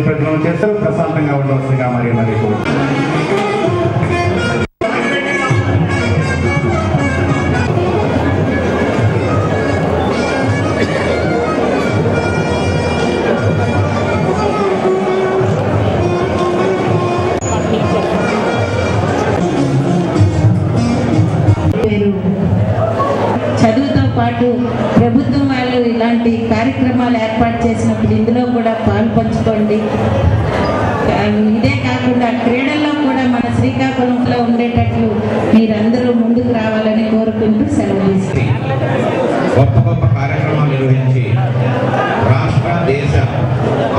పూజ ప్రతిమలు చేస్తారు. ప్రశాంతంగా ఉండవలసిందిగా మరి మరి చదువుతో పాటు ప్రభుత్వం వాళ్ళు ఇలాంటి కార్యక్రమాలు ఏర్పాటు చేసినప్పుడు ఇందులో కూడా పాలు పంచుకోండి. ఇదే కాకుండా క్రీడల్లో కూడా మన శ్రీకాకుళంలో ఉండేటట్లు మీరందరూ ముందుకు రావాలని కోరుకుంటూ సెలవు తీసుకుంటాం. గొప్ప గొప్ప కార్యక్రమాలు నిర్వహించి రాష్ట్ర దేశ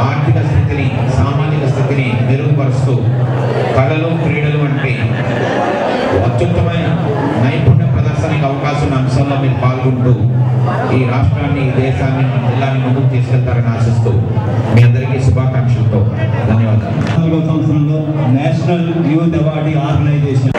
ఆర్థిక స్థితిని సామాజిక స్థితిని మెరుగుపరుస్తూ కళలు క్రీడలు వంటి అత్యుత్తమైన నైపుణ్య ప్రదర్శనకు అవకాశం ఉన్న అంశంలో మీరు పాల్గొంటూ ఈ రాష్ట్రాన్ని ఈ దేశాన్ని మన జిల్లాని ముందుకు తీసుకెళ్తారని ఆశిస్తూ మీ అందరికీ శుభాకాంక్షలతో ధన్యవాదాలు. 4వ సంవత్సరంలో నేషనల్ యూత్ అవార్డు ఆర్గనైజేషన్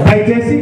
దయచేసి